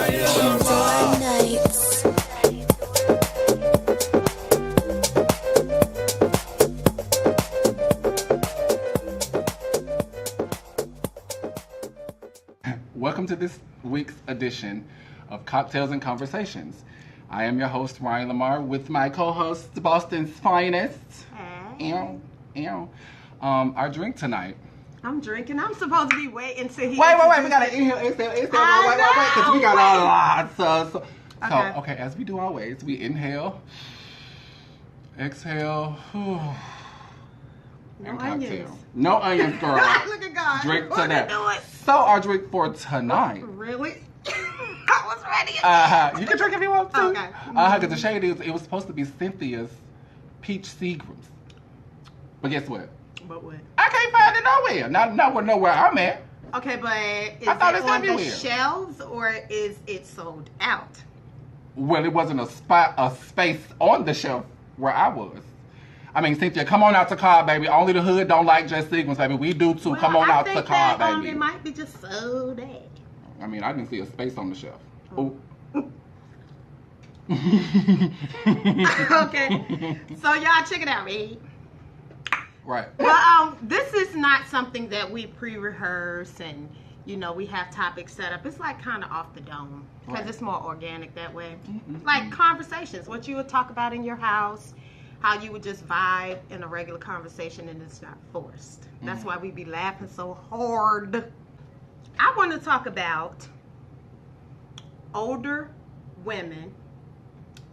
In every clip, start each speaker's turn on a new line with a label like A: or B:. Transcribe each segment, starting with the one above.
A: Nights.
B: Welcome to this week's edition of Cocktails and Conversations. I am your host, Ryan Lamar, with my co-host, Boston's finest.
C: Hey.
B: Our drink tonight.
C: I'm drinking. I'm supposed to be waiting till he.
B: Wait. We gotta inhale, exhale. Wait, because we got a lot. Okay, as we do always, we inhale, exhale.
C: No
B: and
C: onions.
B: cocktail. No onions, girl.
C: Look at God.
B: Drink
C: What
B: to that.
C: you doing?
B: So our drink for tonight.
C: Really? I was ready.
B: You can drink if you want to.
C: Okay.
B: Because the shade is, it was supposed to be Cynthia's Peach Seagram's. But guess what?
C: But what?
B: I can't find it nowhere. Not nowhere I'm at.
C: Okay, but is
B: I thought
C: it
B: it's
C: on the
B: everywhere.
C: shelves or is it sold out?
B: Well, it wasn't a space on the shelf where I was. I mean, Cynthia, come on out to Cobb, baby. Only the hood don't like just Seagram's, baby. We do too. Come on out to Cobb, baby.
C: It might be just sold out.
B: I mean, I didn't see a space on the shelf. Oh.
C: Okay, so y'all check it out, right?
B: Right.
C: Well, this is not something that we pre-rehearse and, we have topics set up. It's like kind of off the dome because
B: Right.
C: it's more organic that way.
B: Mm-hmm.
C: Like conversations, what you would talk about in your house, how you would just vibe in a regular conversation and it's not forced. That's why we be laughing so hard. I want to talk about older women,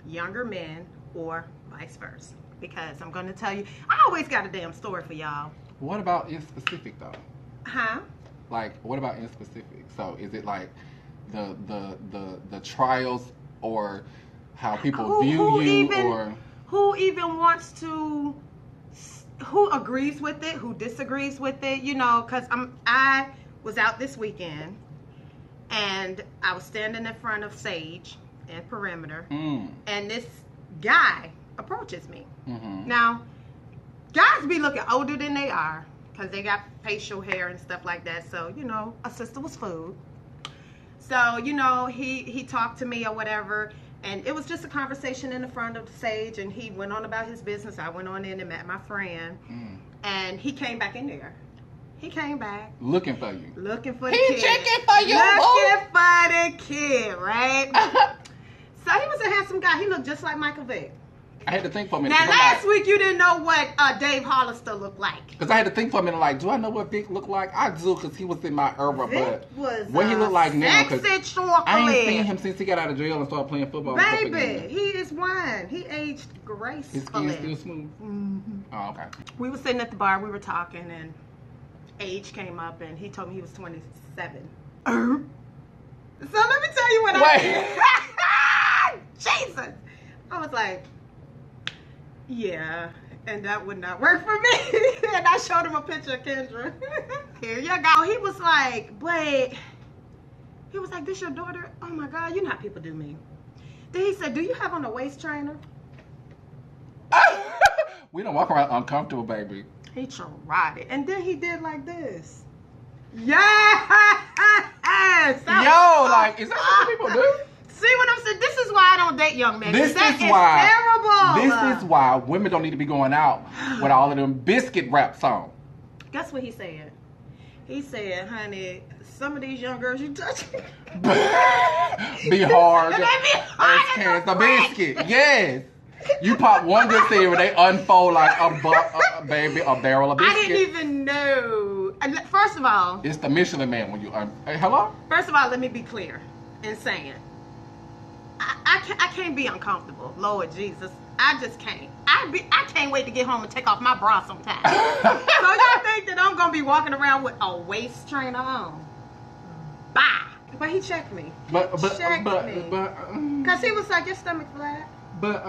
C: younger men, or vice versa. Because I'm going to tell you, I always got a damn story for y'all.
B: What about in specific, though?
C: Huh?
B: Like, what about in specific? So, is it like the trials or how people view you, or
C: who even wants to, who agrees with it, who disagrees with it? Because I was out this weekend and I was standing in front of Sage and Perimeter, and this guy approaches me.
B: Mm-hmm.
C: Now, guys be looking older than they are because they got facial hair and stuff like that. So, a sister was food. So, he talked to me or whatever, and it was just a conversation in the front of the Sage, and he went on about his business. I went on in and met my friend, and he came back in there. He came back.
B: Looking for you.
C: Looking for the kid.
B: Checking for you,
C: Looking for the kid, right? So he was a handsome guy. He looked just like Michael Vick.
B: I had to think for a minute.
C: Now, last week you didn't know what Dave Hollister looked like.
B: Because I had to think for a minute, like, do I know what Vic looked like? I do, because he was in my era,
C: Vic
B: but
C: was
B: what he looked like now, because
C: sexy
B: I ain't seen
C: chocolate.
B: him since he got out of jail and started playing football. and stuff
C: Baby,
B: again.
C: he is one. He aged gracefully.
B: His skin still smooth?
C: Mm-hmm.
B: Oh, okay.
C: We were sitting at the bar, we were talking, and age came up, and he told me he was 27. So let me tell you what I Jesus! I was like, yeah, and that would not work for me. And I showed him a picture of Kendra. Here you go. He was like, this your daughter? Oh my God, you know how people do me. Then he said, do you have on a waist trainer?
B: We don't walk around uncomfortable, baby.
C: He tried it. And then he did like this. Yes!
B: Like, is that what people do?
C: See what I'm saying? This is why I don't date young men.
B: This
C: That
B: is
C: is
B: why.
C: terrible.
B: This is why women don't need to be going out with all of them biscuit wraps on.
C: Guess what he said? He said, honey, some of these young girls you touch me.
B: Be hard.
C: They be hard
B: as
C: as
B: cans
C: a
B: of
C: brick.
B: biscuit. Yes. You pop one good cereal, they unfold like a barrel of
C: I
B: biscuit.
C: didn't even know. First of all,
B: It's the Michelin Man when you hey, hello?
C: First of all, let me be clear in saying, I can't be uncomfortable. Lord Jesus, I just can't. I can't wait to get home and take off my bra sometime. So y'all think that I'm gonna be walking around with a waist trainer on? Bye. But he checked me.
B: But
C: Cause he was like, your stomach flat.
B: But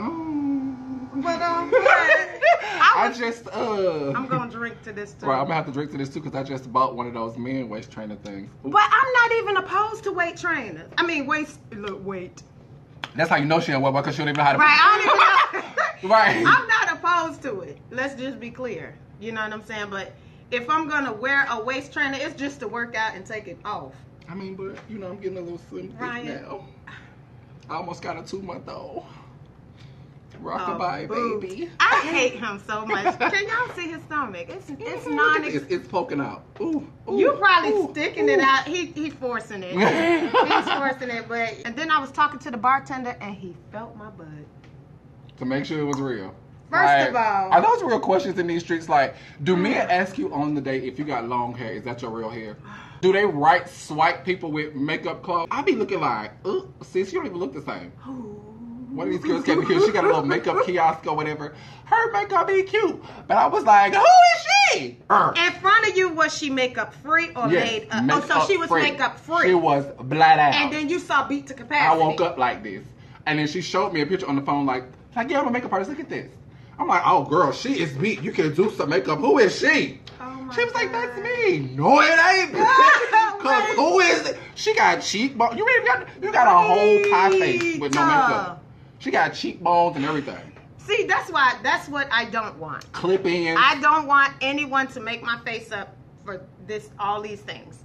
C: What?
B: I just
C: I'm gonna drink to this too.
B: Right, I'm gonna have to drink to this too because I just bought one of those men waist trainer things. Ooh.
C: But I'm not even opposed to weight trainers. I mean, weight.
B: That's how you know she ain't well because she don't even know how to.
C: Right, I don't even know.
B: Right.
C: I'm not opposed to it. Let's just be clear. You know what I'm saying? But if I'm gonna wear a waist trainer, it's just to work out and take it off.
B: I mean, but you know, I'm getting a little slim thick now. I almost got a 2-month-old. Rockabye, baby.
C: I hate him so much. Can y'all see his stomach?
B: It's poking out. Ooh,
C: you probably sticking it out. He forcing it. He's forcing it. But and then I was talking to the bartender and he felt my butt
B: to make sure it was real.
C: First of all,
B: are those real questions in these streets? Like, do men ask you on the date if you got long hair? Is that your real hair? Do they swipe people with makeup clothes? I be looking like, sis, you don't even look the same. One of these girls came here. She got a little makeup kiosk or whatever. Her makeup be cute, but I was like, who is she?
C: In front of you, was she makeup free or made up? Oh, so she was makeup free.
B: She was blad out.
C: And then you saw beat to capacity.
B: I woke up like this, and then she showed me a picture on the phone, like yeah, I'm a makeup artist. Look at this. I'm like, oh girl, she is beat. You can do some makeup. Who is she?
C: Oh
B: she was like, that's me. No, it ain't. Cause who is it? She got cheekbones. You got a whole pie face with no makeup. She got cheekbones and everything.
C: See, that's what I don't want.
B: Clip-ins.
C: I don't want anyone to make my face up for all these things.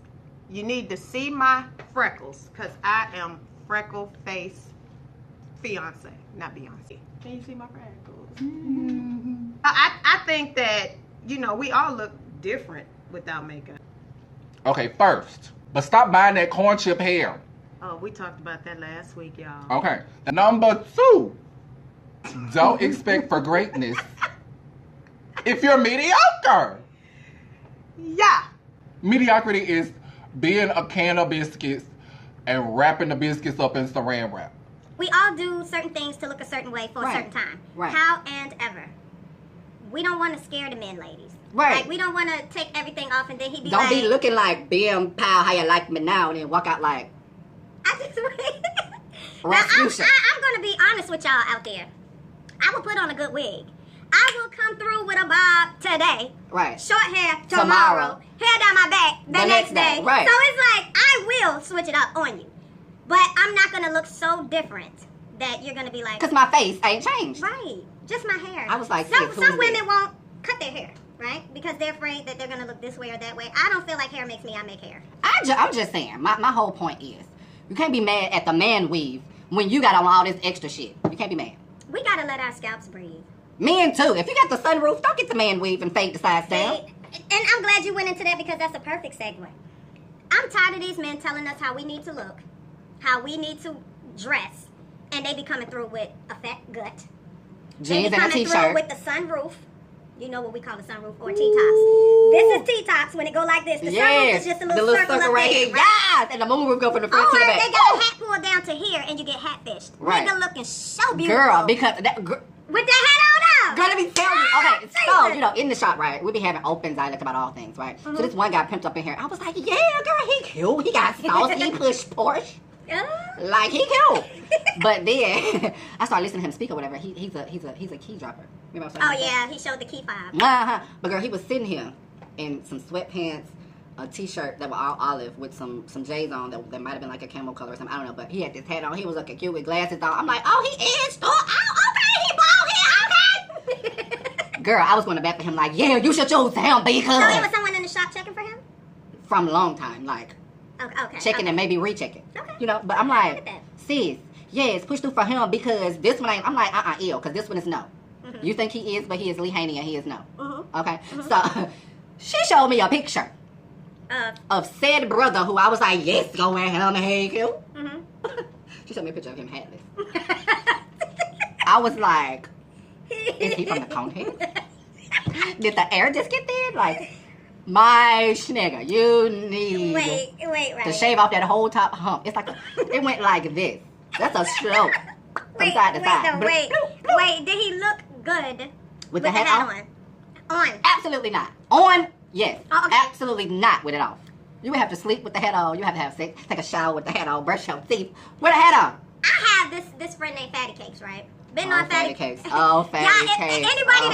C: You need to see my freckles, because I am freckle face fiance, not Beyonce. Can you see my freckles? Mm-hmm. I think that, we all look different without makeup.
B: Okay, first, but stop buying that corn chip hair.
C: Oh, we talked about that last week, y'all.
B: Okay. Number 2, don't expect for greatness if you're mediocre.
C: Yeah.
B: Mediocrity is being a can of biscuits and wrapping the biscuits up in saran wrap.
A: We all do certain things to look a certain way for a certain time.
D: Right.
A: How and ever. We don't want to scare the men, ladies.
D: Right.
A: Like, we don't want to take everything off and then he be
D: don't
A: like...
D: be looking like, bam, pow, how you like me now, and then walk out like...
A: I just now, I'm going to be honest with y'all out there. I will put on a good wig. I will come through with a bob today.
D: Right.
A: Short hair tomorrow. Hair down my back the next day.
D: Right.
A: So it's like, I will switch it up on you. But I'm not going to look so different that you're going to be like...
D: Because my face ain't changed.
A: Right. Just my hair.
D: I was like,
A: some women won't cut their hair, right? Because they're afraid that they're going to look this way or that way. I don't feel like hair makes me. I make hair.
D: I'm just saying. My whole point is, you can't be mad at the man weave when you got on all this extra shit. You can't be mad.
A: We got to let our scalps breathe.
D: Men too. If you got the sunroof, don't get the man weave and fade the sides down.
A: And I'm glad you went into that because that's a perfect segue. I'm tired of these men telling us how we need to look, how we need to dress, and they be coming through with a fat gut.
D: Jeans and a t-shirt.
A: Through with the sunroof. You know what we call a sunroof or T-tops. This is T-tops when it go like this. The sunroof is just a little circle up
D: right
A: there.
D: Here. Yes! And the moonroof go from the front to the back.
A: They got a hat pulled down to here and you get hat fished.
D: Right.
A: Nigga looking so beautiful.
D: Girl, because...
A: with the hat on up.
D: Girl, let me tell you. Okay, so, in the shop, right, we be having open dialect about all things, right? Mm-hmm. So this one guy pimped up in here. I was like, yeah, girl, he cute. He got sauce. He push Porsche. Like, he cute. But then, I started listening to him speak or whatever. He's a key dropper. Remember I was
A: yeah, he showed the key fob.
D: But girl, he was sitting here in some sweatpants, a t-shirt that were all olive with some J's on that might have been like a camel color or something. I don't know, but he had this hat on. He was looking cute with glasses on. I'm like, oh, he is. Okay, he bald head. Girl, I was going to bat for him like, yeah, you should choose him because.
A: So there was someone in the shop checking for him?
D: From a long time, like.
A: Okay.
D: Checking and maybe rechecking.
A: Okay.
D: But I'm like, sis, yes, push through for him because this one ain't. I'm like, ill, because this one is no. Mm-hmm. You think he is, but he is Lee Haney and he is no. Mm-hmm. Okay? Mm-hmm. So, she showed me a picture of said brother who I was like, yes, go at him, hey, cute. Mm-hmm. She showed me a picture of him hatless. I was like, is he from the Coneheads? Did the air just get there? Like, my schnigger, you need to shave off that whole top hump. It's like, it went like this. That's a stroke from side to side.
A: Wait, did he look good
D: with the hat on?
A: On.
D: Absolutely not. On, yes.
A: Oh, okay.
D: Absolutely not with it off. You would have to sleep with the hat on. You have to have sex, take a shower with the hat on, brush your teeth with the hat on.
A: I have this friend named Fatty Cakes, right? Been on Fatty
D: Cakes. Oh, Fatty Cakes.
A: Anybody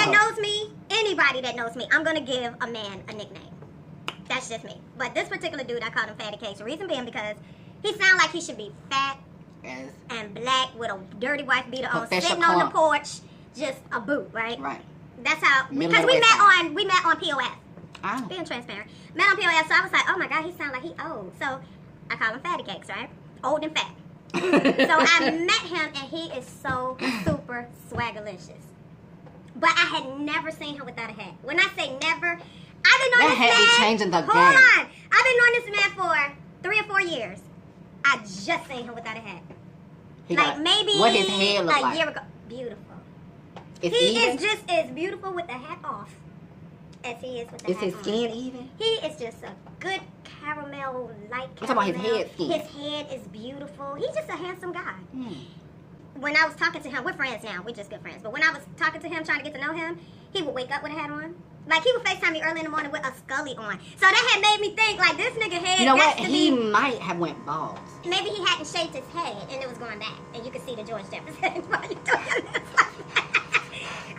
A: that knows me, I'm going to give a man a nickname. That's just me. But this particular dude, I called him Fatty Cakes. The reason being because he sounds like he should be fat and black with a dirty wife beater on, sitting on the porch, just a boot, right?
D: Right.
A: That's how, because we met on POF.
D: Oh.
A: Being transparent. Met on POF, so I was like, oh my God, he sounds like he old. So I call him Fatty Cakes, right? Old and fat. So I met him, and he is so super swaggerlicious. But I had never seen him without a hat. When I say never, I've been knowing this man.
D: That hat be changing the game.
A: Hold on. I've been knowing this man for 3 or 4 years. I just seen him without a hat. Maybe
D: what his hair look like
A: a year ago. Beautiful.
D: He
A: is just as beautiful with the hat off as he is with the hat on.
D: Is his skin even?
A: He is just a good caramel, light caramel.
D: I'm talking about his head skin.
A: His head is beautiful. He's just a handsome guy. When I was talking to him, we're friends now. We're just good friends. But when I was talking to him, trying to get to know him, he would wake up with a hat on. Like, he would FaceTime me early in the morning with a Scully on. So that had made me think, like, this nigga head.
D: You know what? He might have went bald.
A: Maybe he hadn't shaved his head and it was going back. And you could see the George Jefferson while you doing this like that.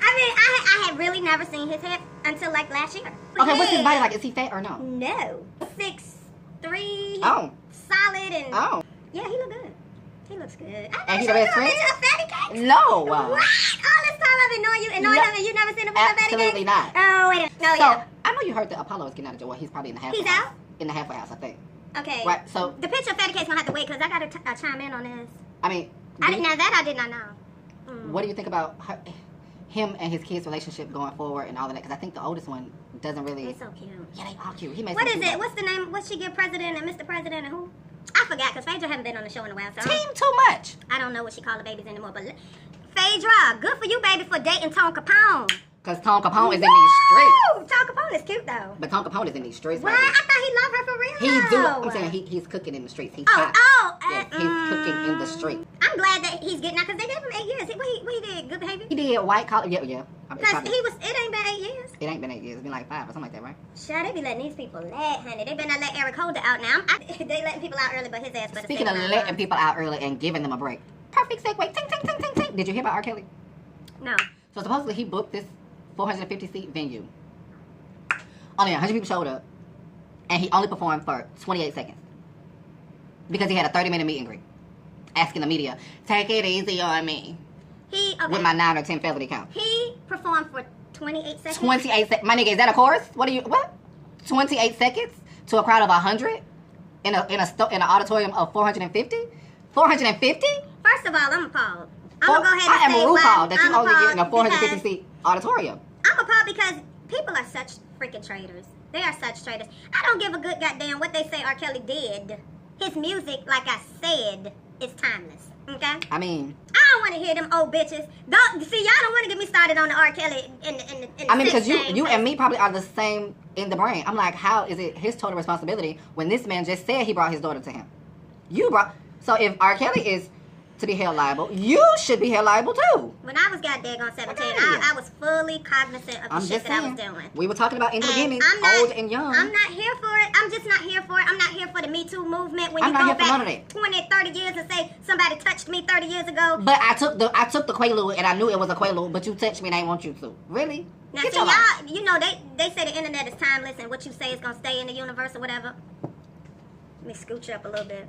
A: I mean, I had really never seen his head until, like, last year.
D: Okay, what's his body like? Is he fat or no?
A: No. 6'3".
D: Oh.
A: Solid and...
D: Oh.
A: Yeah, he look good. He looks good.
D: And he the best friend?
A: Fatty Cakes?
D: No.
A: What? All this time I've been knowing you and knowing him and you never seen him with a Fatty Cakes?
D: Absolutely not.
A: Oh, wait a minute. No,
D: so,
A: yeah.
D: I know you heard that Apollo is getting out of jail. Well, he's probably in the halfway
A: He's
D: house.
A: out?
D: In the halfway house, I think.
A: Okay.
D: Right, so...
A: The picture of Fatty Cakes gonna have to wait because I gotta chime in on this.
D: I mean...
A: I did not know.
D: What do you think about him and his kids' relationship going forward and all of that? Because I think the oldest one doesn't really...
A: They're so cute.
D: Yeah, they are cute. He makes
A: What is it? What's the name? What's she give President and Mr. President and who? I forgot because Phaedra haven't been on the show in a while. So
D: Team too much.
A: I don't know what she called the babies anymore. But Phaedra, good for you, baby, for dating Tone Capone.
D: Because Tone Capone is in these streets.
A: Tone Capone is cute, though.
D: But Tone Capone is in these streets.
A: What?
D: Right?
A: I thought he loved her for real.
D: He do.
A: though.
D: I'm saying he's cooking in the streets. He's
A: Oh,
D: hot.
A: oh.
D: Yes, he's cooking in the street.
A: I'm glad that he's getting out because they gave him 8 years. What he did? Good behavior?
D: He did white collar. Yeah.
A: Because it ain't been 8 years.
D: It ain't been 8 years. It's been like 5 or something like that, right?
A: Sure, they be letting these people let, honey. They better not let Eric Holder out now. They letting people out early, but his ass better
D: Speaking of letting people out early and giving them a break. Perfect segue. Ting, ting, ting, ting, ting. Did you hear about R. Kelly?
A: No.
D: So supposedly he booked this 450-seat venue. Only 100 people showed up. And he only performed for 28 seconds. Because he had a 30-minute meet and greet. Asking the media, take it easy on me. With my 9 or 10 felony count.
A: He performed for 28 seconds?
D: 28 seconds. My nigga, is that a chorus? What? 28 seconds to a crowd of 100? In an auditorium of 450? 450?
A: First of all, I'm appalled. I'm going to go ahead
D: I
A: and say
D: am
A: why
D: RuPaul that you only get in a 450-seat auditorium.
A: I'm appalled because people are such freaking traitors. They are such traitors. I don't give a good goddamn what they say R. Kelly did. His music, like I said, is timeless. Okay?
D: I mean...
A: I don't want to hear them old bitches. See, y'all don't want to get me started on the R. Kelly in the
D: I mean, because you and me probably are the same in the brain. I'm like, how is it his total responsibility when this man just said he brought his daughter to him? So if R. Kelly is to be held liable, you should be held liable too.
A: When I was goddamn 17, I was fully cognizant of the shit that I was doing.
D: We were talking about in the beginning, old and young.
A: I'm not here for it. I'm just not here for it. I'm not here for the Me Too movement. When
D: I'm
A: you
D: not
A: go
D: here for none of
A: back
D: that.
A: 20, 30 years and say somebody touched me 30 years ago.
D: But I took the Quaalude and I knew it was a Quaalude, but you touched me and I didn't want you to. Really?
A: Now see, y'all, you know, they say the internet is timeless and what you say is going to stay in the universe or whatever. Let me scooch up a little bit.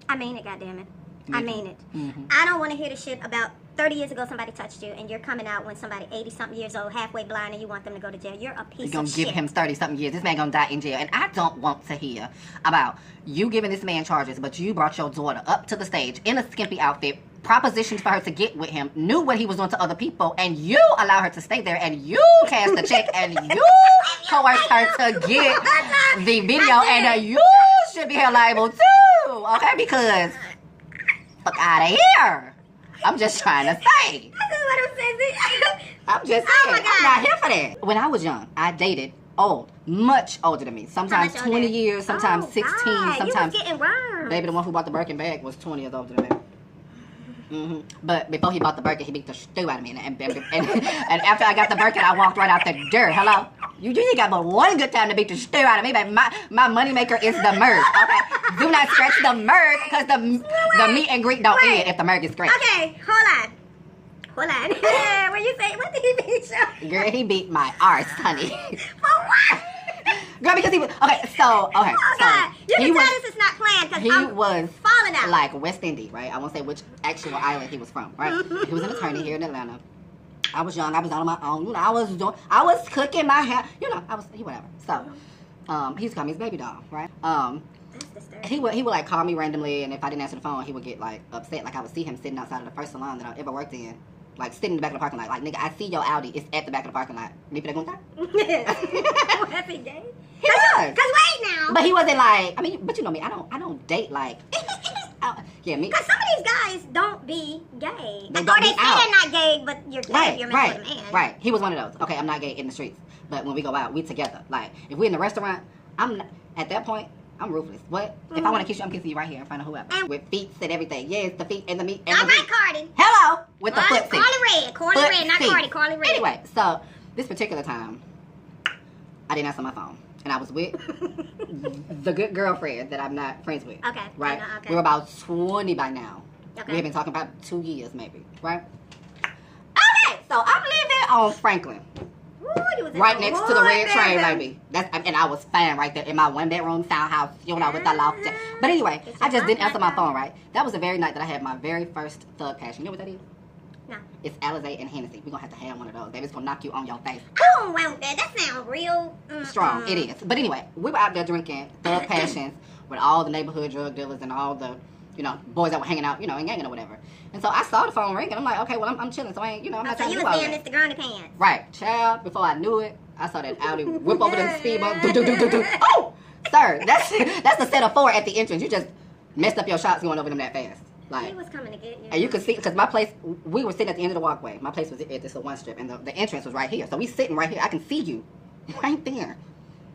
A: I mean it, goddammit. I mean it.
D: Mm-hmm.
A: I don't want to hear the shit about 30 years ago somebody touched you and you're coming out when somebody 80-something years old, halfway blind, and you want them to go to jail. You're a piece of shit.
D: You're going to give him 30-something years. This man going to die in jail. And I don't want to hear about you giving this man charges, but you brought your daughter up to the stage in a skimpy outfit, propositioned for her to get with him, knew what he was doing to other people, and you allow her to stay there, and you cast the check, and you coerced her to get the video, and you should be held liable too, okay? Because fuck out of here. I'm just trying to say.
A: This is what I'm saying.
D: I'm just saying.
A: Oh my God.
D: I'm not here for that. When I was young, I dated much older than me. Sometimes 20 years, sometimes 16,
A: God,
D: sometimes.
A: You was getting worse.
D: Baby, the one who bought the Birkin bag was 20 years older than me. Mm-hmm. But before he bought the Birkin, he beat the stew out of me. And after I got the Birkin, I walked right out the door. Hello? You got but one good time to beat the stew out of me, but my money maker is the merch. Okay? Do not scratch the merch because the meet and greet don't end if the merch is scratched.
A: Okay, hold on. When you say, what did he beat you?
D: Girl, he beat my arse, honey.
A: For what?
D: Girl, because he was... Okay, so... Okay,
A: oh, God. You can tell this is not planned because
D: he was
A: falling out.
D: Like West Indies, right? I won't say which actual island he was from, right? He was an attorney here in Atlanta. I was young. I was out on my own. You know, I was cooking my hair. You know, whatever. So, he used to call me his baby doll, right?
A: That's disturbing.
D: He would like call me randomly, and if I didn't answer the phone, he would get like upset. Like I would see him sitting outside of the first salon that I ever worked in, like sitting in the back of the parking lot. Like, nigga, I see your Audi. It's at the back of the parking lot. Ni pregunta?
A: Was he gay?
D: He was.
A: Cause wait now.
D: But he wasn't like. I mean, but you know me. I don't date like. Yeah, me.
A: Cause some of these guys don't be gay.
D: They
A: Or
D: don't
A: they
D: be
A: say
D: out.
A: they're not gay, but you're gay.
D: Right,
A: You're
D: right,
A: with a man.
D: right. He was one of those. Okay, I'm not gay in the streets, but when we go out, we together. Like if we're in the restaurant, I'm not, at that point. I'm ruthless. What? If I want to kiss you, I'm kissing you right here in front of whoever.
A: And
D: with feet and everything. Yes, the feet and the meat and
A: All
D: the
A: right,
D: meat.
A: Cardi.
D: Hello! With the foot
A: Carly Red. Carly
D: Foot
A: Red, not
D: feet.
A: Cardi. Carly Red.
D: Anyway, so this particular time, I didn't answer my phone. And I was with the good girlfriend that I'm not friends with.
A: Okay.
D: Right?
A: I know, okay.
D: We were about 20 by now.
A: Okay.
D: We have been talking about 2 years maybe. Right? Okay, so I'm living on Franklin.
A: Ooh, you was in
D: Right
A: a
D: next to the red train,
A: bedroom.
D: baby. And I was fine right there in my 1-bedroom townhouse, you know, with the loft. But anyway,
A: It's
D: I just
A: a
D: didn't answer my
A: loft.
D: phone, right? That was the very night that I had my very first thug passion. You know what that is?
A: No.
D: It's Alizé and Hennessy. We're going to have one of those. Baby, it's going to knock you on your face.
A: Who don't want that? That sounds real
D: Strong. It is. But anyway, we were out there drinking thug passions with all the neighborhood drug dealers and all the, you know, boys that were hanging out, you know, and ganging or whatever. And so I saw the phone ring, and I'm like, okay, well, I'm chilling, so I ain't, you know, I'm not
A: So
D: trying to
A: you
D: do
A: was
D: all
A: saying
D: that.
A: Mr. Gurney Pants.
D: Right, child. Before I knew it, I saw that Audi whip over them speed bumps. Do, do, do, do, do. Oh, sir, that's the set of 4 at the entrance. You just messed up your shots going over them that fast. Like,
A: He was coming to get you.
D: and you could see, because my place, we were sitting at the end of the walkway. My place was at this one strip, and the entrance was right here. So we sitting right here. I can see you right there.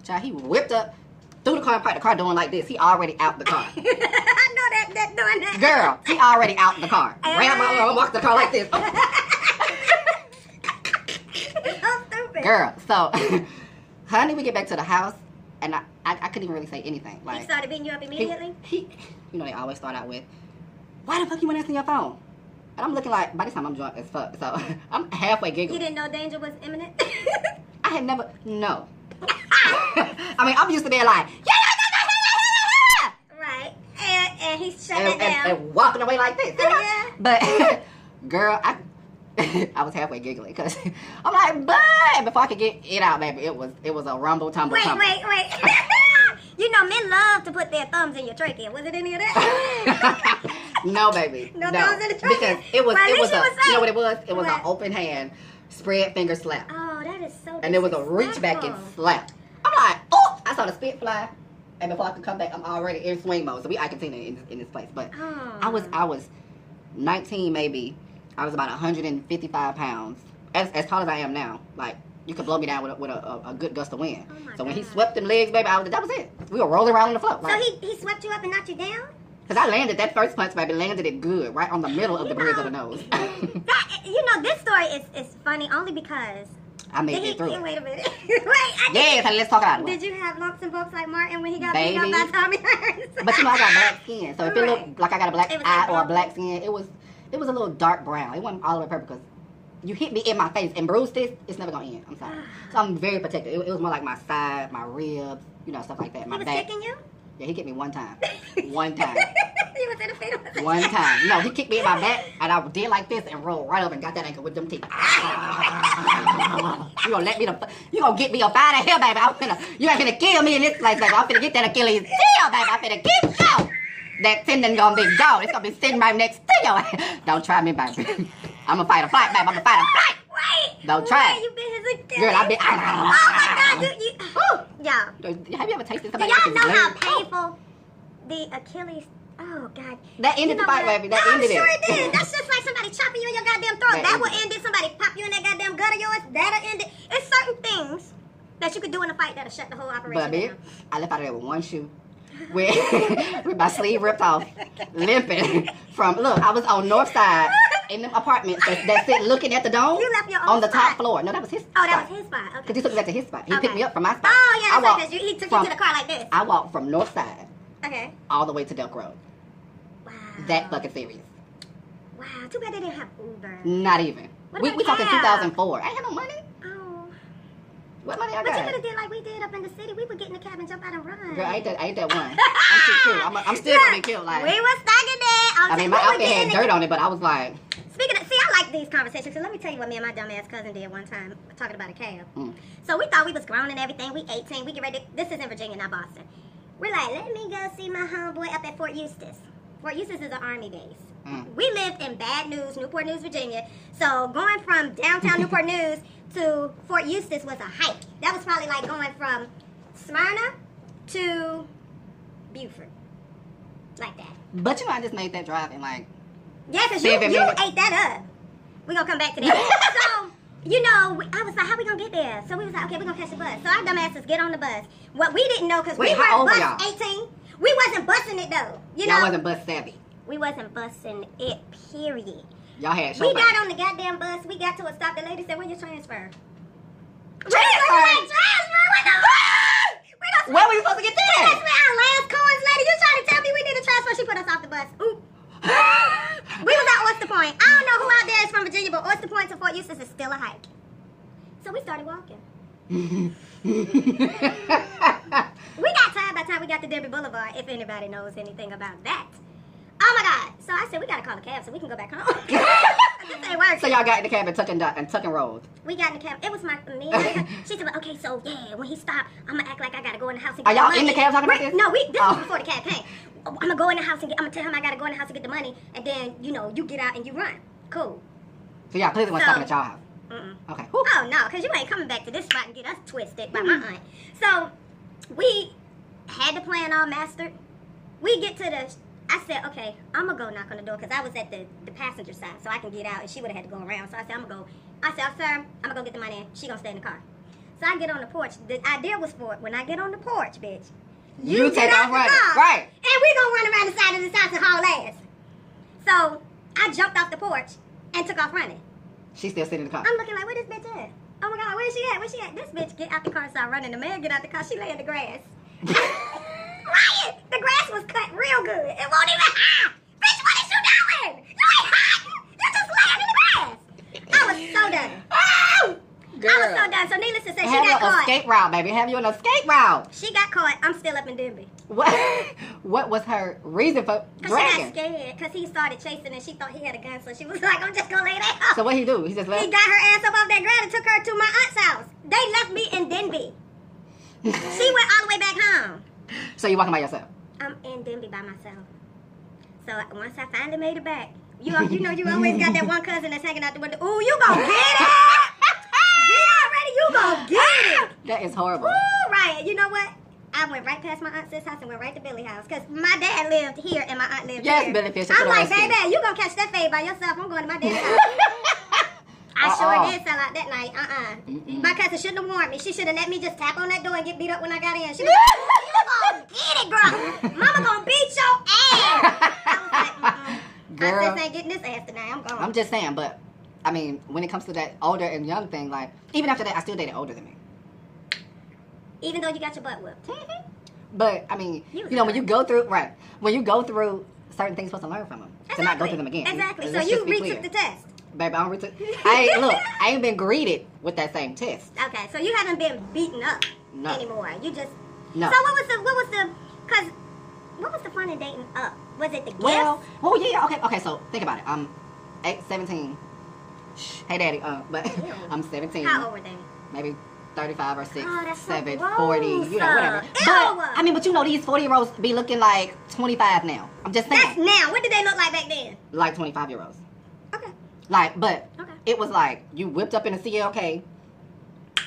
D: Child, he whipped up, threw the car and parked the car doing like this. He already out the car.
A: I know that doing that.
D: Girl, he already out the car. Ran my arm, walked the car like this.
A: It's so stupid.
D: Girl, so, honey, we get back to the house, and I couldn't even really say anything.
A: He
D: Like,
A: started beating you up immediately?
D: he, you know, they always start out with, why the fuck you want to answer your phone? And I'm looking like, by this time I'm drunk as fuck, so I'm halfway
A: You
D: giggling.
A: didn't know danger was imminent?
D: I had never, no. I mean, I'm used to being like,
A: Right. And he shut it down.
D: and walking away like this.
A: Yeah.
D: But, girl, I was halfway giggling, because I'm like, but before I could get it out, baby, it was a rumble, tumble,
A: Wait.
D: tumble.
A: You know, men love to put their thumbs in your trachea. Was it any of that?
D: No, baby.
A: No thumbs in the trachea?
D: Because it was,
A: Well, at
D: it was
A: least you
D: a,
A: was
D: you know what
A: safe.
D: it was? It was an
A: What?
D: open hand, spread finger slap.
A: Oh, that is so
D: And there was a reach back and
A: disrespectful.
D: slap. I'm like, oh! I saw the spit fly, and before I could come back, I'm already in swing mode. So I continue in this place. But
A: Oh.
D: I was 19 maybe. I was about 155 pounds, as tall as I am now. Like, you could blow me down with a good gust of wind.
A: Oh my
D: So when he
A: God.
D: swept them legs, baby, that was it. We were rolling around on the floor.
A: So he swept you up and knocked you down?
D: Because I landed that first punch, baby, landed it good, right on the middle of the bridge of the nose.
A: That, you know, this story is funny only because...
D: I made it through.
A: Wait a minute. Wait.
D: Yes, honey, let's talk about it.
A: Did you have lumps and bumps like Martin when he got beat up
D: Baby.
A: by Tommy Hearns?
D: But you know, I got black skin, so if it looked like I got a black
A: It was
D: eye
A: like
D: or a
A: brown.
D: black skin, it was a little dark brown. It wasn't all the way purple because you hit me in my face and bruised this, it's never gonna end. I'm sorry. So I'm very protected. It was more like my side, my ribs, you know, stuff like that.
A: He
D: My
A: was
D: back.
A: kicking you?
D: Yeah, he kicked me one time. One time.
A: He was in the fetal position.
D: One time. No, he kicked me in my back, and I did like this and rolled right up and got that ankle with them teeth. You gonna get me up out of here, baby. You ain't finna kill me in this place, baby. I'm finna get that Achilles heel, baby. I'm finna get you. That tendon gonna be gone. It's gonna be sitting right next to you. Don't try me, baby. I'm gonna fight a fight, baby. I'm gonna fight a fight.
A: Wait.
D: Don't try it.
A: You been his Achilles?
D: Girl, I've been.
A: Oh my God, Y'all.
D: Have you ever tasted
A: Do
D: somebody
A: y'all
D: else's
A: know how
D: leg?
A: painful the Achilles? Oh God.
D: That ended the fight, baby. That ended
A: sure
D: it.
A: it did. That's just like somebody chopping you in your goddamn throat.
D: That
A: That will
D: ended
A: end it. Somebody pop you in that goddamn gut of yours. That'll end it. It's certain things that you could do in a fight that'll shut the whole operation
D: But bitch,
A: down.
D: I left out of there with one shoe. With my sleeve ripped off, limping from, look, I was on north side in them apartments that sit looking at the dome.
A: You left your own
D: on the top
A: spot.
D: floor. No, that was his
A: Oh,
D: spot.
A: that was his spot.
D: Because
A: Okay.
D: he took me back to his spot. He
A: Okay.
D: picked me up from my spot.
A: Oh yeah,
D: I walked
A: because he took
D: from-
A: you to the car like this.
D: I walked from north side
A: Okay.
D: all the way to Delk Road.
A: Wow.
D: That fucking serious.
A: Wow. Too bad they didn't have Uber.
D: Not even.
A: What
D: We
A: about
D: talking
A: cab?
D: 2004. I ain't had no money.
A: Oh.
D: What money I
A: But you
D: got?
A: could have did like we did up in the city. We would get in the cab and jump out and run.
D: Girl, I ain't that one. I'm too cute. I'm still gonna be cute. Like,
A: we was stuck in there.
D: I mean, my outfit had dirt on it, but I was like,
A: Speaking of, see, I like these conversations. So let me tell you what me and my dumbass cousin did one time talking about a cab.
D: Mm.
A: So we thought we was grown and everything. We 18. We get ready. This is in Virginia, not Boston. We're like, let me go see my homeboy up at Fort Eustis. Fort Eustis is an army base.
D: Mm.
A: We lived in Bad News, Newport News, Virginia. So going from downtown Newport News to Fort Eustis was a hike. That was probably like going from Smyrna to Beaufort. Like that.
D: But you know, I just made that drive in like.
A: Yeah, because you
D: 7 minutes.
A: ate that up. We're going to come back to that. So, you know, I was like, how we going to get there? So we was like, okay, we're going to catch the bus. So our dumbasses get on the bus. What we didn't know, because we
D: Wait, how
A: weren't
D: old were
A: bus 18. We wasn't busting it, though. You know?
D: Y'all wasn't bus savvy.
A: We wasn't busting it, period.
D: Y'all had
A: We
D: show
A: got on the goddamn bus. We got to a stop. The lady said, where's your transfer?
D: Transfer?
A: Transfer? What the fuck?
D: Where were you supposed to get
A: That's
D: that?
A: where our last coins, lady. You trying to tell me we need a transfer? She put us off the bus. Oop. We was at Oyster Point. I don't know who out there is from Virginia, but Oyster Point to Fort Eustis is still a hike. So we started walking. We got tired by the time we got to Debbie Boulevard, if anybody knows anything about that. Oh my God. So I said, we got to call a cab so we can go back home. This ain't working.
D: So y'all got in the cab and tuck and rolled.
A: We got in the cab. It was me. She said, okay, so yeah, when he stopped, I'm going to act like I got to go in the house and
D: Are
A: get
D: y'all
A: the money.
D: in the cab talking about this?
A: No, this
D: Oh.
A: was before the cab came. I'm going to go in the house and I'm going to tell him I got to go in the house and get the money. And then, you know, you get out and you run. Cool.
D: So y'all clearly wasn't stopping at y'all house. Okay. Whew.
A: Oh, no, because you ain't coming back to this spot and get us twisted by my aunt. So, we had the plan all mastered. We get to the... I said, okay, I'm going to go knock on the door because I was at the passenger side so I can get out and she would have had to go around. So I said, I'm going to go. I said, sir, I'm going to go get the money and she going to stay in the car. So I get on the porch. The idea was for when I get on the porch, bitch, you
D: take
A: get out
D: off
A: the
D: running.
A: car,
D: Right.
A: and we going to run around the side of this house and haul ass. So I jumped off the porch and took off running.
D: She's still sitting in the car.
A: I'm looking like, where this bitch at? Oh my God, where's she at? Where's she at? This bitch get out the car and start running. The man get out the car. She lay in the grass. Ryan, the grass was cut real good. It won't even hide. Bitch, what is you doing? You ain't hiding. You just laying in the grass. I was so done. Oh!
D: Girl.
A: I was so done. So needless to say, she
D: Have
A: got
D: you an
A: caught.
D: escape route, baby. Have you an escape route?
A: She got caught. I'm still up in Denby.
D: What was her reason for
A: Because she got
D: dragging?
A: scared. Because he started chasing and she thought he had a gun. So she was like, I'm just going to lay there.
D: So what he do? He just left?
A: He got her ass up off that ground and took her to my aunt's house. They left me in Denby. She went all the way back home.
D: So you walking by yourself?
A: I'm in Denby by myself. So once I finally made it back, you know you always got that one cousin that's hanging out the window. Ooh, you gonna get it! Get already, you gonna get it!
D: That is horrible.
A: Ooh, right. You know what? I went right past my aunt's house and went right to Billy's house. Because my dad lived here and my aunt lived
D: Yes,
A: here.
D: Billy Fisher.
A: I'm like, baby, you gonna catch that fade by yourself. I'm going to my dad's house. I sure did sell out that night. My cousin shouldn't have warned me. She should have let me just tap on that door and get beat up when I got in. She was like, you gonna get it, girl. Mama gonna beat your ass. I was like,
D: Girl.
A: I just ain't getting this ass tonight. I'm gone.
D: I'm just saying, but I mean, when it comes to that older and young thing, like even after that, I still dated older than me.
A: Even though you got your butt whipped.
D: But I mean,
A: You was
D: you know, when
A: right.
D: you go through when you go through certain things, you're supposed to learn from them to not go through them again.
A: Exactly. So
D: Let's
A: you
D: just be
A: retook
D: clear.
A: the test.
D: Baby, I don't retook. I ain't been greeted with that same test.
A: Okay, so you haven't been beaten up
D: No.
A: anymore. You just
D: No.
A: So what was the fun in dating up? Was it the gifts?
D: Well, yeah, okay. So think about it. I'm 17. Hey, daddy. But
A: Ew.
D: I'm 17.
A: How old were they?
D: Maybe 35 or 6,
A: Oh, that's so
D: 7,
A: gross.
D: 40, you know, whatever.
A: Ew.
D: But I mean, but you know, these 40-year-olds be looking like 25 now. I'm just saying,
A: That's now. What did they look like back then?
D: like 25-year-olds.
A: Okay.
D: Like, but
A: Okay.
D: it was like you whipped up in a CLK.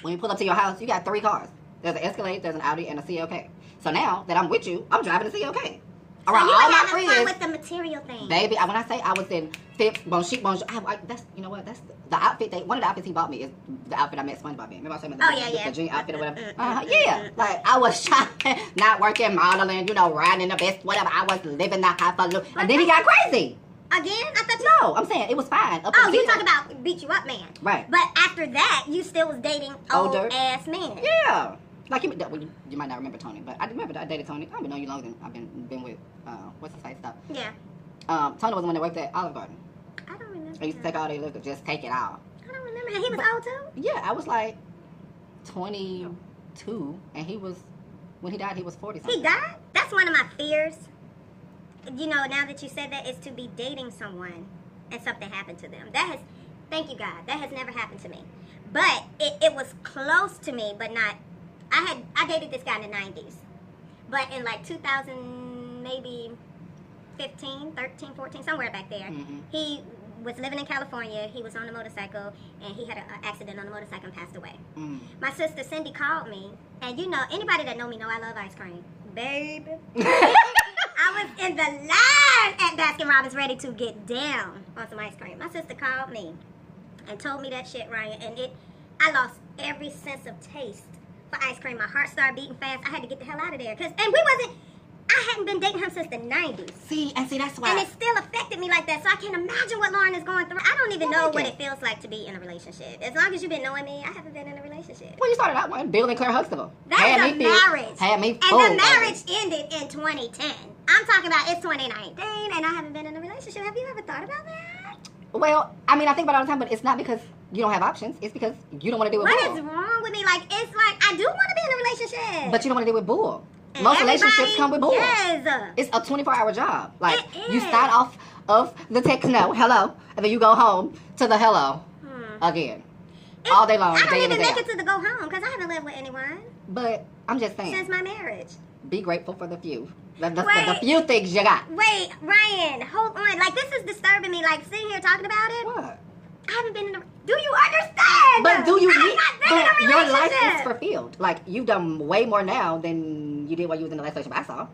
D: When you pull up to your house, you got 3 cars. There's an Escalade, there's an Audi, and a CLK. So now that I'm with you, I'm driving a CLK.
A: So
D: Around
A: you
D: all
A: were
D: my
A: having fun
D: friends.
A: with the material thing.
D: Baby, when I say I was in fifth, bonjour, that's, you know what, that's the outfit, one of the outfits he bought me is the outfit I met SpongeBob in. Remember I was saying the jean outfit or whatever? Yeah, like I was shopping, not working, modeling, you know, riding the best, whatever. I was living the highfalutin. And then he got crazy.
A: Again? I thought you...
D: No, I'm saying it was fine. Up
A: Oh,
D: until-
A: you talking about beat you up man.
D: Right.
A: But after that, you still was dating
D: Older.
A: old ass men.
D: Yeah. Like you might not remember Tony, but I remember I dated Tony. I've been knowing you longer than I've been with what's his face stuff.
A: Yeah.
D: Tony was the one that worked at Olive Garden.
A: I don't remember.
D: I used to take all their liquor, just take it all.
A: I don't remember. And he was old too?
D: Yeah, I was like 22, and he was, when he died, he was 40 something.
A: He died? That's one of my fears. You know, now that you said that, is to be dating someone and something happened to them. That has, thank you God, that has never happened to me. But it was close to me, but not, I dated this guy in the 90s. But in like 2000, maybe 15, 13, 14, somewhere back there, he was living in California. He was on a motorcycle, and he had an accident on the motorcycle and passed away. My sister Cindy called me, and you know, anybody that know me know I love ice cream. Baby. I was in the line at Baskin Robbins ready to get down on some ice cream. My sister called me and told me that shit, Ryan, and I lost every sense of taste for ice cream. My heart started beating fast. I had to get the hell out of there. I hadn't been dating him since the 90s.
D: See, that's why.
A: And it still affected me like that, so I can't imagine what Lauren is going through. I don't even know what it feels like to be in a relationship. As long as you've been knowing me, I haven't been in a relationship.
D: Well, you started out one, Bill and Claire Huxtable.
A: That was a marriage.
D: Had me
A: and
D: fooled,
A: the marriage ended in 2010. I'm talking about it's 2019, and I haven't been in a relationship. Have you ever thought about that?
D: Well, I mean, I think about it all the time, but it's not because you don't have options. It's because you don't want to deal with bull.
A: What is wrong with me? Like, it's like, I do want to be in a relationship.
D: But you don't want to deal with bull.
A: And
D: most relationships come with bull.
A: Yes.
D: It's a 24-hour job. Like,
A: It
D: you
A: is.
D: start off of the text, no, hello, and then you go home to the hello again. All day long,
A: I don't
D: day in
A: even
D: and day
A: make
D: out.
A: it to the go home, because I haven't lived with anyone
D: But I'm just saying,
A: since my marriage.
D: be grateful for the few. The
A: Wait.
D: few things you got.
A: Wait, Ryan, hold on. Like, this is disturbing me. Like, sitting here talking about it.
D: What?
A: I haven't been in a... Do you understand?
D: But do you
A: I have not been in a
D: but your life
A: relationship.
D: is fulfilled. Like, you've done way more now than you did while you was in the last relationship I saw.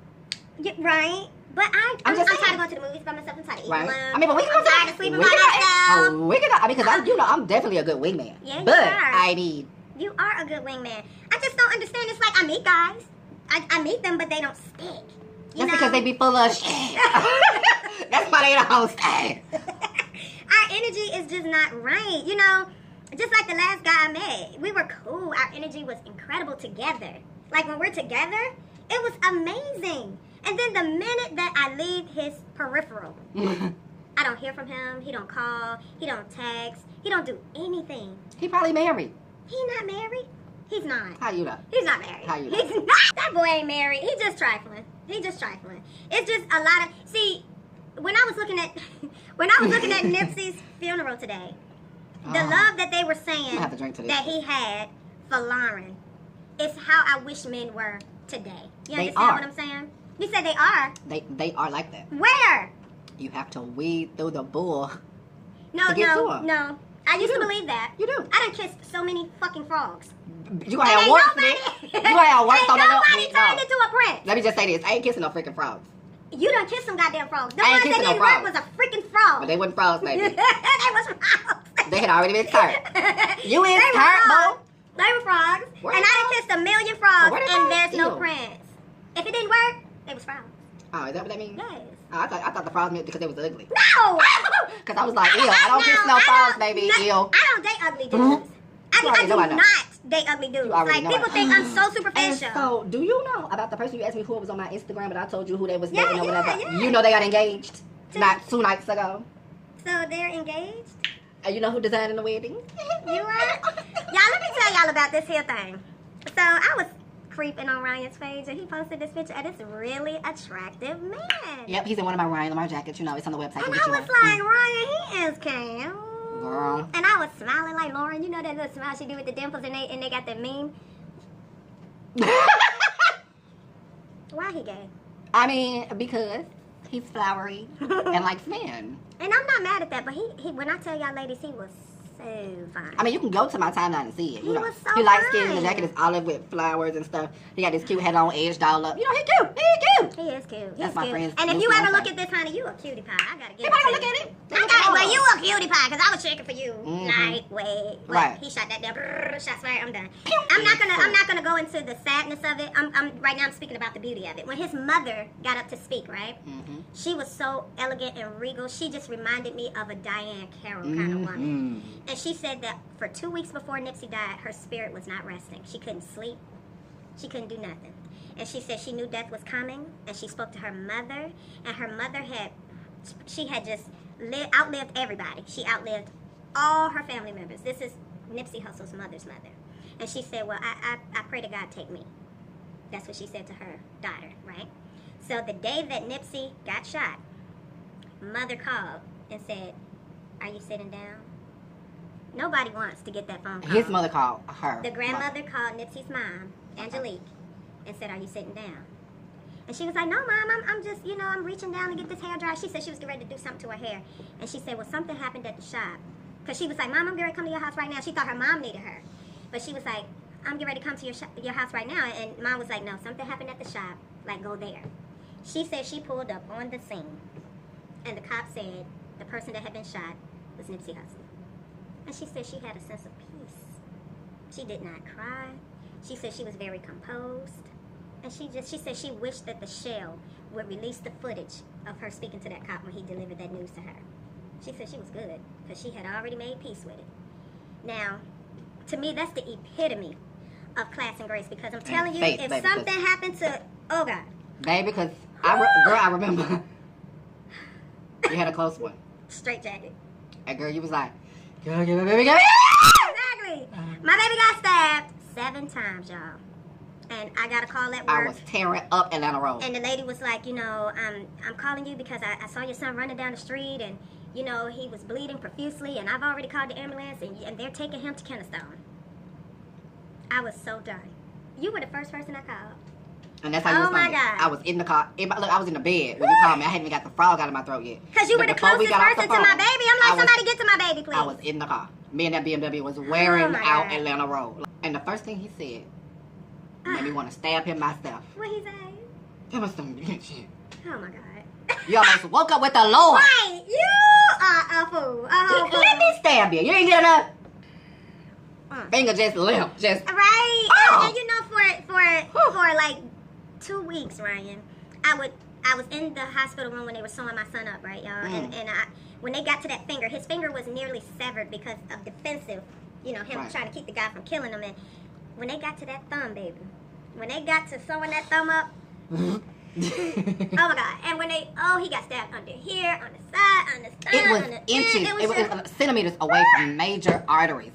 A: Yeah, right. But I'm
D: just
A: tired
D: saying.
A: of going to the movies by myself. I'm tired of eating
D: Right?
A: alone.
D: I mean, but we can
A: I'm tired of sleeping by myself.
D: Because I'm definitely a good wingman.
A: Yeah, you
D: but
A: are.
D: I need...
A: You are a good wingman. I just don't understand. It's like I meet guys. I meet them, but they don't stick. You
D: That's
A: know?
D: because they be full of shit. That's why they don't stay.
A: Our energy is just not right. You know, just like the last guy I met. We were cool. Our energy was incredible together. Like when we're together, it was amazing. And then the minute that I leave his peripheral, I don't hear from him. He don't call. He don't text. He don't do anything.
D: He probably married.
A: He not married. He's not.
D: How you know?
A: He's not married.
D: How you know?
A: He's not. That boy ain't married. He just trifling. It's just a lot of... See, when I was looking at Nipsey's funeral today, the love that they were saying
D: have to drink to this.
A: that he had for Lauren is how I wish men were today. You
D: They
A: understand
D: are.
A: what I'm saying? You said they are.
D: They are like that.
A: Where?
D: You have to weed through the bull.
A: No,
D: To get to 'em.
A: no. I used to
D: do.
A: believe that.
D: You do.
A: I done kissed so many fucking frogs.
D: You gonna have warts for this? You gonna have warts on
A: Ain't
D: that
A: nobody
D: little...
A: turned
D: No.
A: into a prince.
D: Let me just say this. I ain't kissing no freaking frogs.
A: You done kissed some goddamn frogs. The
D: I ain't
A: ones that
D: kissing no
A: didn't work
D: frogs.
A: was a freaking frog.
D: But they wasn't frogs, baby.
A: They was frogs.
D: They had already been turned. You is
A: They were
D: turned,
A: frogs.
D: boo.
A: They were frogs.
D: Where
A: And
D: they
A: I done
D: frogs?
A: kissed a million frogs,
D: where they
A: and
D: frogs?
A: there's no
D: Ew.
A: prince. If it didn't work, they was frogs.
D: Oh, is that what that means?
A: Yes.
D: Oh, I thought the frogs meant because they was ugly.
A: No!
D: Because I was like, ew, I don't kiss no frogs, baby. Ew.
A: I don't date ugly dudes. I
D: already
A: do
D: know I know.
A: not date ugly dudes.
D: You already
A: Like,
D: know
A: people
D: I
A: think I'm so
D: And
A: superficial.
D: so, do you know about the person you asked me who was on my Instagram, but I told you who they was
A: Yeah,
D: dating or
A: yeah,
D: whatever?
A: yeah.
D: You know they got engaged not 2 nights ago.
A: So they're engaged?
D: And you know who designed the wedding?
A: You are? Y'all, let me tell y'all about this here thing. So I was creeping on Ryan's page, and he posted this picture of this really attractive man.
D: Yep, he's in one of my Ryan Lamar jackets. You know, it's on the website.
A: And
D: You
A: I
D: can
A: was
D: get you one.
A: like, Ryan, he is cute.
D: Girl.
A: And I was smiling like Lauren. You know that little smile she do with the dimples, and they got that meme? Why he gay?
D: I mean, because he's flowery and likes men.
A: And I'm not mad at that, but he when I tell y'all ladies, he was so fine.
D: I mean, you can go to my timeline and see it. You
A: He
D: know,
A: was so
D: he likes skin. The
A: fine.
D: jacket is olive with flowers and stuff. He got this cute hat on, edged all up. You know, he cute. He cute.
A: He is cute. He's
D: That's my
A: cute.
D: friend's
A: And if
D: new
A: you ever
D: fiance.
A: look at this, honey, you a cutie pie. I gotta give
D: He
A: it
D: might
A: to
D: look
A: you.
D: at it.
A: I got it, but you a cutie pie because I was checking for you. Lightweight. What?
D: Right.
A: He shot that down. Shots fired. I'm done.
D: Pew.
A: I'm not gonna go into the sadness of it. I'm right now. I'm speaking about the beauty of it. When his mother got up to speak, right?
D: Mm-hmm.
A: She was so elegant and regal. She just reminded me of a Diane Carroll kind of woman. And she said that for 2 weeks before Nipsey died, her spirit was not resting. She couldn't sleep. She couldn't do nothing. And she said she knew death was coming. And she spoke to her mother. And her mother had just outlived everybody. She outlived all her family members. This is Nipsey Hussle's mother's mother. And she said, well, I pray to God take me. That's what she said to her daughter, right? So the day that Nipsey got shot, mother called and said, are you sitting down? Nobody wants to get that phone call.
D: His mother called her.
A: The grandmother called Nipsey's mom, Angelique, and said, are you sitting down? And she was like, no, Mom, I'm just, I'm reaching down to get this hair dry. She said she was getting ready to do something to her hair. And she said, well, something happened at the shop. Because she was like, Mom, I'm getting ready to come to your house right now. She thought her mom needed her. But she was like, I'm getting ready to come to your house right now. And Mom was like, no, something happened at the shop. Like, go there. She said she pulled up on the scene. And the cop said the person that had been shot was Nipsey Hussle. And she said she had a sense of peace. She did not cry. She said she was very composed. And she said she wished that the shell would release the footage of her speaking to that cop when he delivered that news to her. She said she was good because she had already made peace with it. Now, to me, that's the epitome of class and grace, because I'm telling you, if something happened to, oh God.
D: Baby, because I remember you had a close one.
A: Straight jacket.
D: And girl, you was like, girl, give me, baby, give me.
A: Exactly. My baby got stabbed 7 times, y'all. And I got a call at work.
D: I was tearing up Atlanta Road.
A: And the lady was like, I'm calling you because I saw your son running down the street, and, he was bleeding profusely, and I've already called the ambulance, and they're taking him to Kennestone. I was so done. You were the first person I called.
D: And that's how you was
A: my God.
D: I was in the car. Look, I was in the bed when you called me. I hadn't even got the frog out of my throat yet.
A: Because you were the closest person to my baby. I'm like, somebody get to my baby, please.
D: I was in the car. Me and that BMW was wearing out Atlanta Road. And the first thing he said made me want to stab him myself.
A: What he say?
D: That was some shit.
A: Oh, my God.
D: You almost woke up with the Lord.
A: Right. You are a fool.
D: Let me stab you. You ain't get enough. Finger just limp. Just.
A: Right.
D: Oh.
A: And for like 2 weeks, Ryan, I was in the hospital room when they were sewing my son up, right, y'all? And when they got to that finger, his finger was nearly severed because of defensive, him trying to keep the guy from killing him. And when they got to that thumb, baby, when they got to sewing that thumb up, oh my God! And when he got stabbed under here, on the side, on the thumb,
D: it was
A: on the
D: inches. It was centimeters away from major arteries.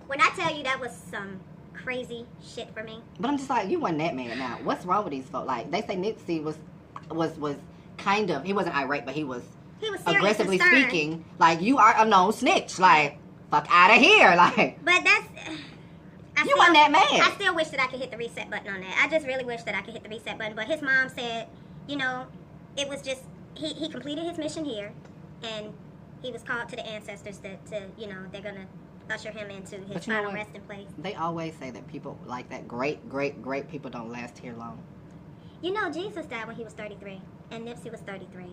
A: When I tell you that was some crazy shit for me.
D: But I'm just like, you wasn't that mad now. What's wrong with these folks? Like, they say Nipsey was kind of, he wasn't irate, but he was aggressively speaking. Like, you are a known snitch. Like, fuck out of here. Like,
A: but that's.
D: You wasn't that mad.
A: I still wish that I could hit the reset button on that. I just really wish that I could hit the reset button. But his mom said, it was just, he completed his mission here, and he was called to the ancestors they're going to usher him into his final resting place.
D: They always say that people like that great people don't last here long.
A: Jesus died when he was 33, and Nipsey was 33.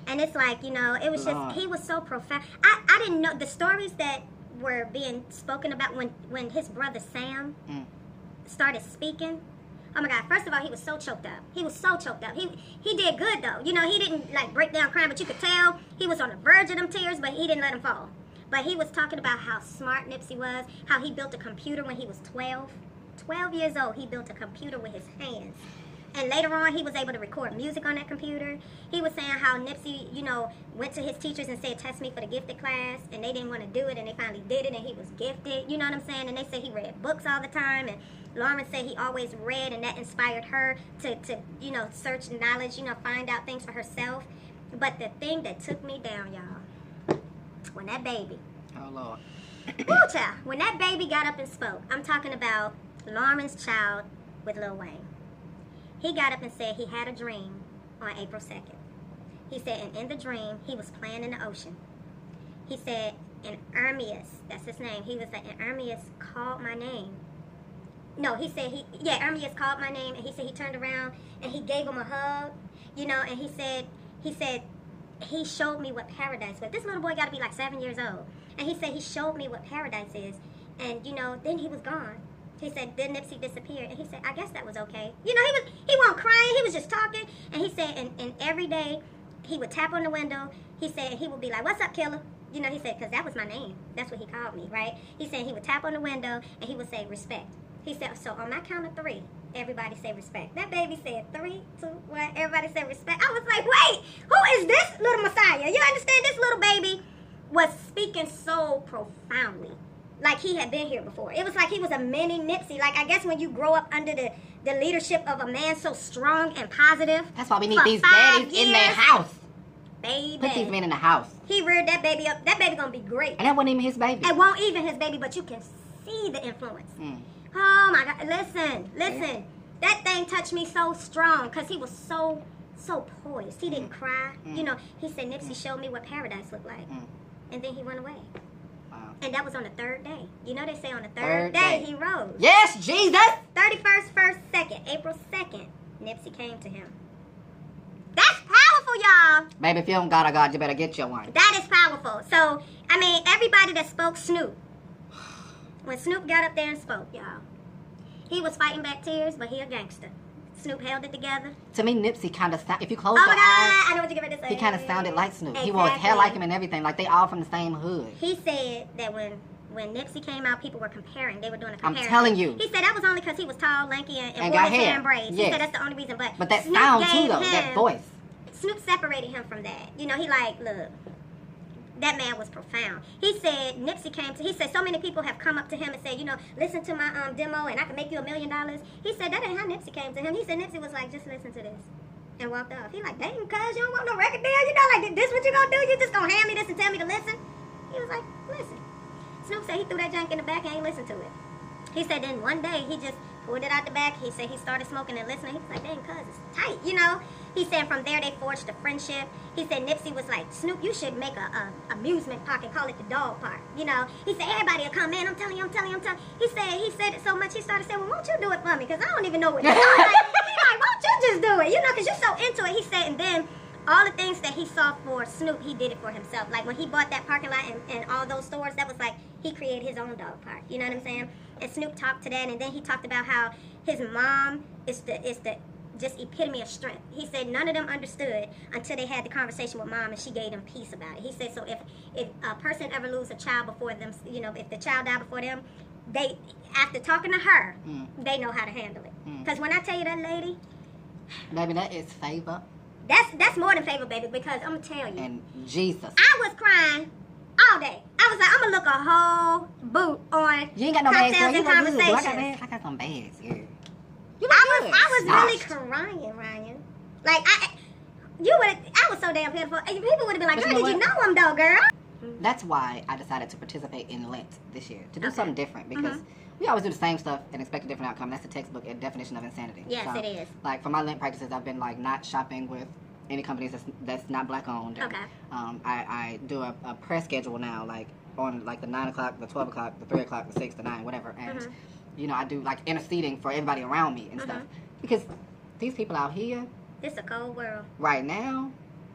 A: And it's like, it was just, he was so profound. I didn't know the stories that were being spoken about when his brother Sam started speaking. Oh my God, first of all, he was so choked up. He did good though. He didn't like break down crying, but you could tell he was on the verge of them tears, but he didn't let them fall. But he was talking about how smart Nipsey was, how he built a computer when he was 12. 12 years old, he built a computer with his hands. And later on, he was able to record music on that computer. He was saying how Nipsey, went to his teachers and said, test me for the gifted class. And they didn't want to do it, and they finally did it, and he was gifted. You know what I'm saying? And they said he read books all the time. And Lauren said he always read, and that inspired her to search knowledge, find out things for herself. But the thing that took me down, y'all, when that baby.
D: Oh, Lord.
A: Woo, child. When that baby got up and spoke, I'm talking about Lauren's child with Lil Wayne. He got up and said he had a dream on April 2nd. He said, and in the dream, he was playing in the ocean. He said, and Ermias, that's his name. He was like, and Ermias called my name. No, he said, Ermias called my name, and he said he turned around, and he gave him a hug, and he said, he showed me what paradise was. This little boy got to be like 7 years old. And he said he showed me what paradise is. And, then he was gone. He said, then Nipsey disappeared. And he said, I guess that was okay. He wasn't crying. He was just talking. And he said, and every day he would tap on the window. He said, he would be like, what's up, killer? He said, because that was my name. That's what he called me, right? He said he would tap on the window and he would say, respect. He said, so on my count of 3, everybody say respect. That baby said 3, 2, 1, everybody say respect. I was like, wait, who is this little Messiah? You understand? This little baby was speaking so profoundly. Like he had been here before. It was like he was a mini Nipsey. Like, I guess when you grow up under the leadership of a man so strong and positive.
D: That's why we need these daddies in their house.
A: Baby.
D: Put these men in the house.
A: He reared that baby up. That baby gonna be great.
D: And that wasn't even his baby.
A: It won't even his baby, but you can see the influence. Oh my God. Listen. that thing touched me so strong because he was so poised. He didn't cry. You know, he said Nipsey showed me what paradise looked like. And then he went away.
D: Wow.
A: And that was on the third day. You know they say on the third day he rose.
D: Yes, Jesus!
A: 31st, 1st, 2nd, April 2nd, Nipsey came to him. That's powerful, y'all.
D: Baby, if you don't got a God, you better get your one.
A: That is powerful. So, I mean, everybody that spoke Snoop, when Snoop got up there and spoke, y'all, he was fighting back tears, but he a gangster. Snoop held it together.
D: To me, Nipsey kind of sounded, if you close
A: Oh
D: your
A: my God,
D: eyes,
A: I know what you're going to say.
D: he kind of sounded like Snoop.
A: Exactly.
D: He wore his hair like him and everything. Like, they all from the same hood.
A: He said that when Nipsey came out, people were comparing. They were doing a comparison.
D: I'm telling you.
A: He said that was only because he was tall, lanky, and wore
D: got
A: his hair
D: hair.
A: in braids.
D: Yes.
A: He said that's the only reason. But
D: that
A: Snoop
D: sound, too,
A: gave
D: though.
A: him,
D: That voice.
A: Snoop separated him from that. You know, he like, look, that man was profound. He said Nipsey came to, he said so many people have come up to him and said, you know, listen to my demo and I can make you $1 million. He said that ain't how Nipsey came to him. He said Nipsey was like, just listen to this. And walked off. He like, dang, cuz you don't want no record deal? You know, like, this what you gonna do? You just gonna hand me this and tell me to listen? He was like, listen. Snoop said he threw that junk in the back and ain't listened to it. He said then one day he just pulled it out the back. He said he started smoking and listening. He was like, dang, cuz it's tight, you know? He said from there they forged a friendship. He said Nipsey was like, Snoop, you should make a amusement park and call it the dog park, you know? He said everybody will come in. I'm telling you. He said it so much he started saying, well, won't you do it for me? Because I don't even know what it's like, won't you just do it? You know, because you're so into it. He said, and then all the things that he saw for Snoop, he did it for himself. Like when he bought that parking lot and all those stores, that was like he created his own dog park. You know what I'm saying? And Snoop talked to that, and then he talked about how his mom is the just epitome of strength. He said none of them understood until they had the conversation with mom, and she gave them peace about it. He said so if a person ever lose a child before them, you know, if the child died before them, they after talking to her, they know how to handle it. Because when I tell you that lady,
D: Baby, that is favor.
A: That's more than favor, baby, because I'm going to tell you.
D: And Jesus.
A: I was crying all day. I was like, I'm going to look a whole boot on
D: You ain't got no bags, girl.
A: cocktails
D: You
A: and
D: look good. Do I got
A: conversations.
D: bags? I got some bags, yeah. You look
A: I was really
D: Snatched.
A: crying, Ryan. Like, I was so damn pitiful. People would have been like,
D: But
A: girl,
D: you know
A: did you
D: what?
A: know him, though, girl?
D: That's why I decided to participate in Lent this year. To do something different because we always do the same stuff and expect a different outcome. That's the textbook and definition of insanity.
A: Yes,
D: So,
A: it is.
D: Like for my Lent practices, I've been like not shopping with any companies that's not black owned. And,
A: Okay.
D: I do a press schedule now, like on like the 9 o'clock, the 12 o'clock, the 3 o'clock, the 6, the 9, whatever. And you know, I do like interceding for everybody around me and stuff because these people out here
A: This a cold world.
D: right now.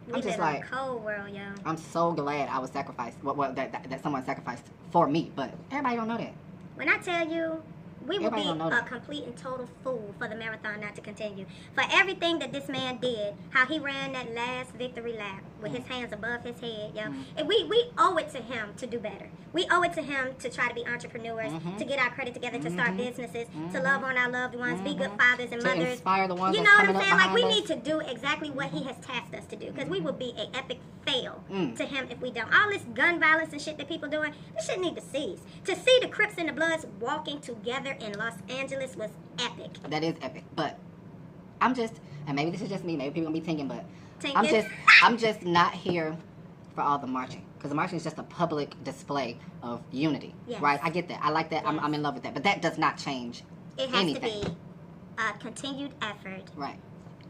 A: We
D: I'm just
A: live in
D: like,
A: a cold world, yo.
D: I'm so glad I was sacrificed. That someone sacrificed for me, but everybody don't know that.
A: When I tell you, we would be
D: Everybody don't know
A: a
D: that.
A: complete and total fool for the marathon not to continue. For everything that this man did, how he ran that last victory lap with his hands above his head, yo. And we owe it to him to do better. We owe it to him to try to be entrepreneurs, to get our credit together, to start businesses, to love on our loved ones, be good fathers and
D: To
A: mothers.
D: inspire the ones
A: You know
D: that's
A: what I'm
D: coming
A: saying?
D: up
A: Like, we
D: behind
A: need to do exactly what he has tasked us to do, because we would be an epic fail to him if we don't. All this gun violence and shit that people doing, this shit need to cease. To see the Crips and the Bloods walking together in Los Angeles was epic.
D: That is epic. But I'm just, and maybe this is just me, maybe people gonna be thinking, but
A: Tinking.
D: I'm just not here for all the marching. Because the marching is just a public display of unity.
A: Yes.
D: Right? I get that. I like that.
A: Yes.
D: I'm in love with that. But that does not change
A: It has
D: anything.
A: to be a continued effort.
D: Right.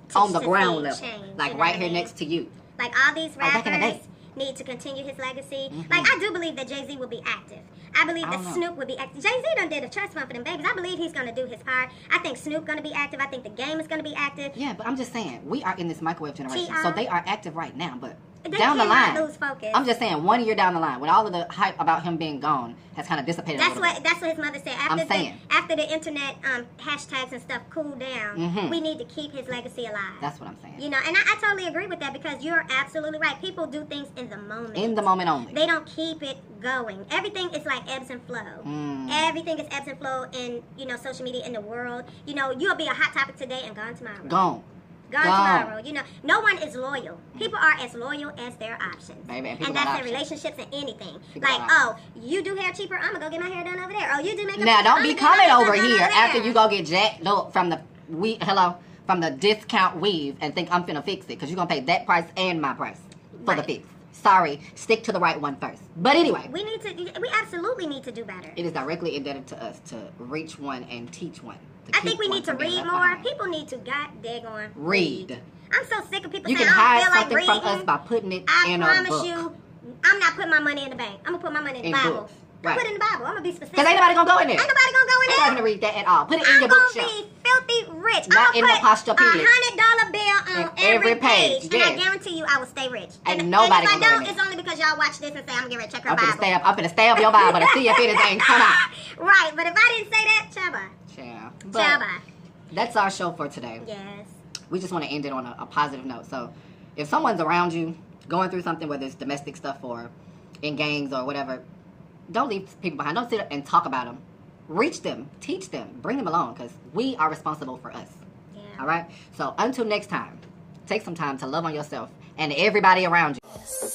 A: to
D: On the
A: see
D: ground level.
A: change,
D: Like
A: you know
D: right
A: what I
D: here
A: mean?
D: next to you.
A: Like all these
D: back in the
A: rappers
D: day.
A: need to continue his legacy. Like I do believe that Jay-Z will be active. I believe
D: I
A: that
D: don't know.
A: Snoop will be active. Jay-Z done did a trust fund for them babies. I believe he's gonna do his part. I think Snoop gonna be active. I think the game is gonna be active.
D: Yeah, but I'm just saying, we are in this microwave generation.
A: T.I.
D: So they are active right now, but
A: They
D: down the
A: cannot
D: line.
A: lose focus.
D: I'm just saying, 1 year down the line, when all of the hype about him being gone has kind of dissipated a
A: That's
D: little bit.
A: what his mother said. After
D: I'm saying.
A: after the internet hashtags and stuff cooled down, we need to keep his legacy alive.
D: That's what I'm saying.
A: You know, and I totally agree with that, because you're absolutely right. People do things in the moment.
D: In the moment only.
A: They don't keep it going. Everything is like ebbs and flow. Everything is ebbs and flow in, you know, social media, in the world. You know, you'll be a hot topic today and gone tomorrow.
D: Gone.
A: Gone tomorrow. You know, no one is loyal. People are as loyal as their options.
D: Baby, and
A: and
D: people
A: that's
D: got
A: in
D: options.
A: relationships and anything.
D: People
A: Like,
D: got
A: oh, you do hair cheaper, I'm going to go get my hair done over there. Oh, you do makeup
D: Now,
A: cheaper,
D: don't
A: I'ma
D: be
A: get my
D: coming
A: makeup
D: over
A: done
D: here
A: over
D: after
A: there.
D: you go get jacked up from the discount weave and think I'm finna fix it, because you're gonna pay that price and my price for the
A: Right.
D: fix. Sorry, stick to the right one first. But anyway,
A: We absolutely need to do better.
D: it is directly indebted to us to reach one and teach one
A: I think we need to read more. People need to goddamn
D: read.
A: I'm so sick of people
D: You
A: saying
D: can
A: I
D: hide
A: don't feel
D: something
A: like reading.
D: from us by putting it
A: I
D: in a
A: promise
D: book.
A: you, I'm not putting my money in the bank. I'm gonna put my money in the Bible.
D: Books.
A: I'm
D: Right.
A: put it in the Bible. I'm gonna be specific.
D: Because ain't nobody gonna go in there.
A: Ain't nobody gonna go in
D: Ain't
A: there.
D: nobody gonna read that at all. Put it in
A: I'm
D: your
A: gonna
D: bookshelf.
A: be filthy rich.
D: Not
A: I'm
D: in
A: gonna
D: the posture
A: put
D: period.
A: $100 bill on
D: In
A: every
D: every
A: page.
D: page,
A: And I
D: yes.
A: guarantee you I will stay rich.
D: Ain't
A: And
D: nobody
A: if I
D: gonna go in
A: don't,
D: there.
A: it's only because y'all watch this and say I'm gonna check her
D: I'm
A: Bible.
D: finna stab your Bible to see if anything come out.
A: Right, but if I didn't say that, ciao bye.
D: Yeah.
A: Ciao
D: But
A: bye.
D: that's our show for today.
A: Yes.
D: We just want to end it on a positive note. So if someone's around you going through something, whether it's domestic stuff or in gangs or whatever, don't leave people behind. Don't sit and talk about them. Reach them, teach them, bring them along, because we are responsible for us.
A: Yeah.
D: All right? So until next time, take some time to love on yourself and everybody around you.